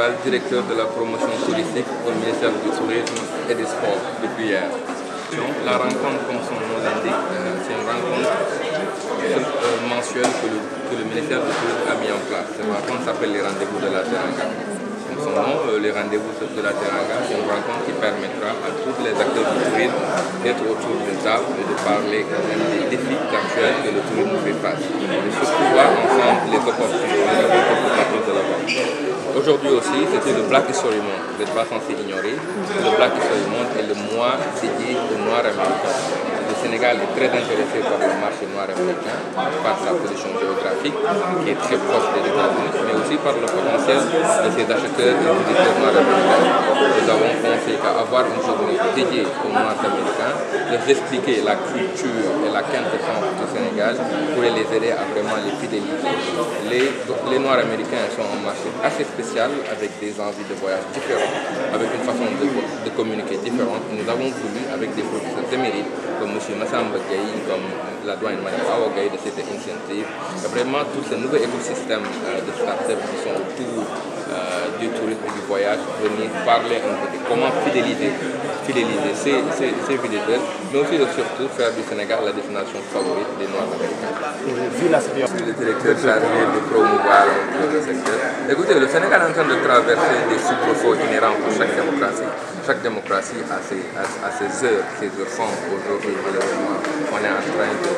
Fall, directeur de la promotion touristique au ministère du Tourisme et des Sports depuis hier. La rencontre, comme son nom l'indique, c'est une rencontre mensuelle que le ministère du Tourisme a mis en place. Cette rencontre s'appelle les rendez-vous de la Teranga. Comme son nom, les rendez-vous de la Teranga, c'est une rencontre qui permettra à tous les acteurs du tourisme d'être autour d'une table et de parler quand même des défis actuels que le tourisme fait face. Et surtout voir ensemble les opportunités de la vente. Aujourd'hui aussi, c'était le Black History Month. Vous n'êtes pas censé ignorer. Le Black History Month est le mois dédié aux Noirs américains. Le Sénégal est très intéressé par le marché noir américain, par sa position géographique, qui est très proche des États-Unis, mais aussi par le potentiel de ses acheteurs et visiteurs noirs américains. Nous avons pensé qu'à avoir une journée dédiée aux Noirs américains, de expliquer la culture et la quintessence du Sénégal pourrait les aider à vraiment les fidéliser. Les Noirs américains sont un marché assez spécial, avec des envies de voyage différentes, avec une façon de communiquer différente. Nous avons voulu, avec des professeurs émérites, comme M. Massamba Gueye, comme la doyenne Madame Awa Gueye de cette initiative, vraiment tout ce nouveau écosystème de start-up qui sont autour du tourisme et du voyage, venir parler un peu de comment fidéliser ces visiteurs, mais aussi de surtout faire du Sénégal la destination favorite des Noirs américains. Vu la situation. Je suis le directeur chargé de promouvoir le secteur. Écoutez, le Sénégal est en train de traverser des soubresauts inhérents pour chaque démocratie. Chaque démocratie a ses heures sombres. Aujourd'hui, malheureusement, on est en train de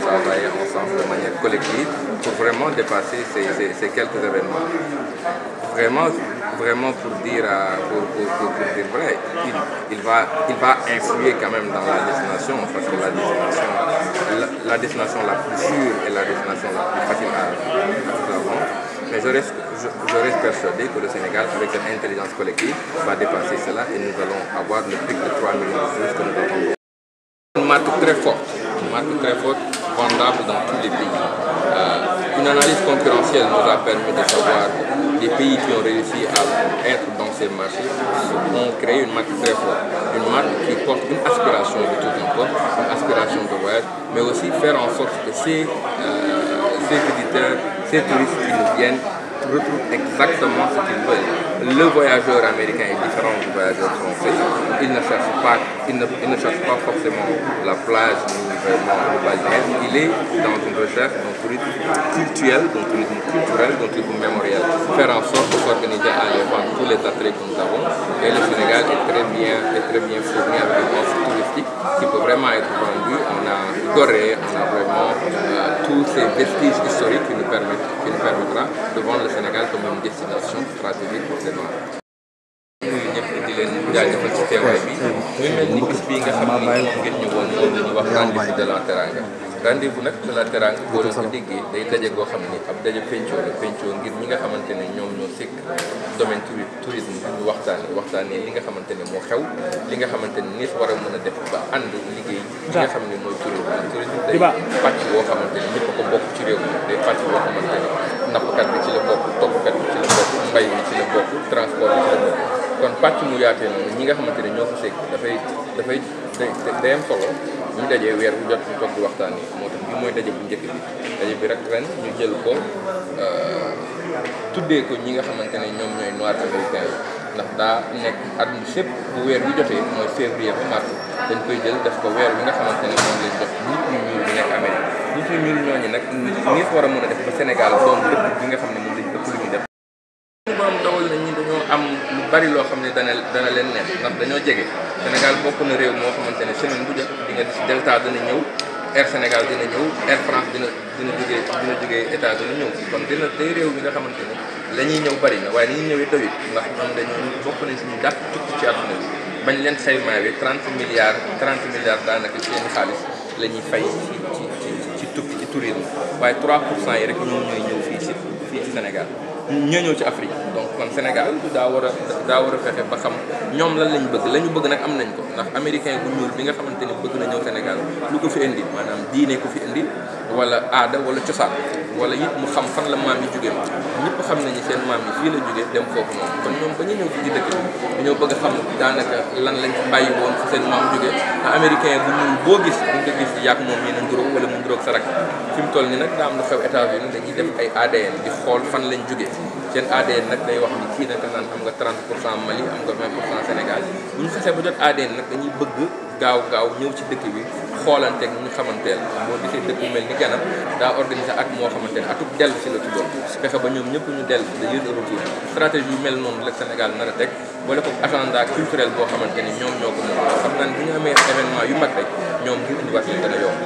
travailler ensemble de manière collective pour vraiment dépasser ces quelques événements. Vraiment pour dire vrai, il va influer quand même dans la destination, parce que la destination la plus sûre et la destination la plus facile à vendre. Mais je reste persuadé que le Sénégal, avec cette intelligence collective, va dépasser cela et nous allons avoir le pic de 3 millions de choses que nous avons. Une marque très forte, vendable dans tous les pays. Une analyse concurrentielle nous a permis de savoir les pays qui ont réussi à être dans ces marchés ont créé une marque très forte. Une marque qui porte une aspiration de tout un peuple, une aspiration de voyage, mais aussi faire en sorte que ces visiteurs, ces touristes qui nous viennent, retrouvent exactement ce qu'ils veulent. Le voyageur américain est différent du voyageur français. Il ne cherche pas forcément la plage ni vraiment le balnéaire. Il est dans une recherche d'un tourisme culturel, d'un tourisme mémoriel. Faire en sorte de s'organiser à aller vendre tous les attraits que nous avons. Et le Sénégal est très bien fourni avec une offre touristique qui peut vraiment être vendue. On a Gorée, on a vraiment tous ces vestiges historiques qui nous permettra de vendre le Sénégal comme une destination stratégique pour les Noirs. ñun ñëpp di leen jaajëfal ci teewaay bi muy mel ni bis bii nga xam ni ngeen ñëwoon moom la ñuy wax rendez-vous de la Teranga. Rendez-vous nag de la Teranga boo leen ko déggee day daje goo xam ni ab daje pencoo la pencoo ngir ñi nga xamante ne ñoom ñoo sekk domaine tourisme bi ñu waxtaanee li nga xamante ne moo xew li nga xamante ne nii war a mën a def ba ànd liggéey li nga xam ne mooy tourisme day pàcc boo xamante ne ñëpp ko bokk ci réew mi day pàcc boo xamante ne nappkat bi ci la bokk toppkat bi ci la bokk mbay bi ci la bokk transport bi ci la bokk kon pàcc mu yaatee noonu ñi nga xamante ne ñoo ko sekk day am solo ñu dajee weer bu jot ñu toog di waxtaan yi moo tax bi mooy daje bu njëkk bi daje bi rek ren ñu jël ko tuddee ko ñi nga xamante ne ñoom ñooy Noirs américains yi ndax daa nekk at mi sépp bu weer bi jotee mooy février ba mars dañ koy jël def ko weer bi nga xamante ne moom lañ jox nit ñu ñuul bi nekk Amérique nit ñu ñuul ñooñu nag ni war a mën a def ba Sénégal doon dëkk bi nga xam ne moom lañ ëpp lu ñuy def borom dogal na ñi dañoo am lu bari loo xam ne dana leen neex ndax dañoo jege Sénégal bokk na réew moo xamante ne semaine bu jot di nga gis Delta dina ñëw Air Sénégal dina ñëw Air France dina jógee États-Unis ñëw kon day réew mi nga xamante ne la ñuy ñëw bari na waaye ni ñuy ñëwee doyut ndax ñoom dañoo bokk nañ suñu dàq tukki ci àdduna bi bañ leen xaymaawee 30 milliards daanaka ci seen xaalis la ñuy fay ci tukki ci tourisme waaye 3% yi rek ñoom ñooy ñëw fii ci Sénégal ñoo ñëw ci Afrique donc kon Sénégal daa war a fexe ba xam ñoom lan lañ bëgg la ñu bëgg nag am nañ ko ndax américain bu ñuul bi nga xamante ni bëgg na ñëw Sénégal lu ko fi indi maanaam diine ko fi indi wala aada wala cosaan wala it mu xam fan la maam yi jógee ñëpp xam nañu seen maam yi fii la jógee dem foofu noonu kon ñoom ba ñu ñëw fii ci dëkk bi dañoo bëgg a xam daanaka lan lañ fi bàyyi woon fi seen maam jógee te américain bu ñuul boo gis bu nga gis yàgg moom yéen a nduróog wala mu nduróog sa rak fi mu toll ni nag daa am lu xew États-Unis dañuy def ay ADN di xool fan lañ jógee ci seen ADN nag day wax ni kii nag naan am nga 30% Mali am nga 20% Sénégal bu ñu xasee ba jot ADN nag dañuy bëgg gaaw ñëw ci dëkk bi xoolanteeg ñu xamanteel boo gisee dëkk bu mel ni Gana daa organiser at moo xamante ne atub dellu si la tuddoon fexe ba ñoom ñëpp ñu dellu si de retour stratégie yu mel noonu la Sénégal nar a teg boole ko agenda culturel boo xamante ni ñoom ñoo ko moom xam naa ne bu ñu amee événement yu mag rek ñoom ngir indiwaat leen dana yomb.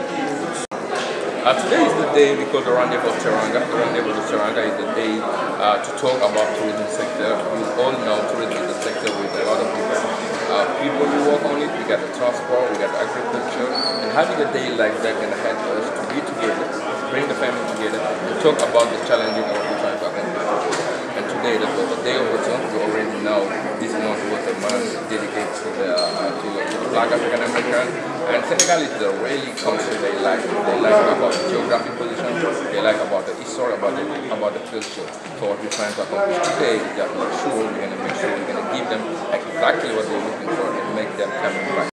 Today is the day we call the Rendezvous of Teranga. The Rendezvous of Teranga is the day to talk about tourism sector. We all know tourism is a sector with a lot of people who work on it. We got the transport, we got the agriculture, and having a day like that can help us to be together, bring the family together, and talk about the challenges of we're trying to accomplish. And today, the day of return, we already know this month was a month dedicated to the Black African American. And Senegal is a really country they like about the geographic position, they like about the history, about the culture. So what we're trying to accomplish today is that we're going to make sure we're going to give them exactly what they're looking for and make them come back.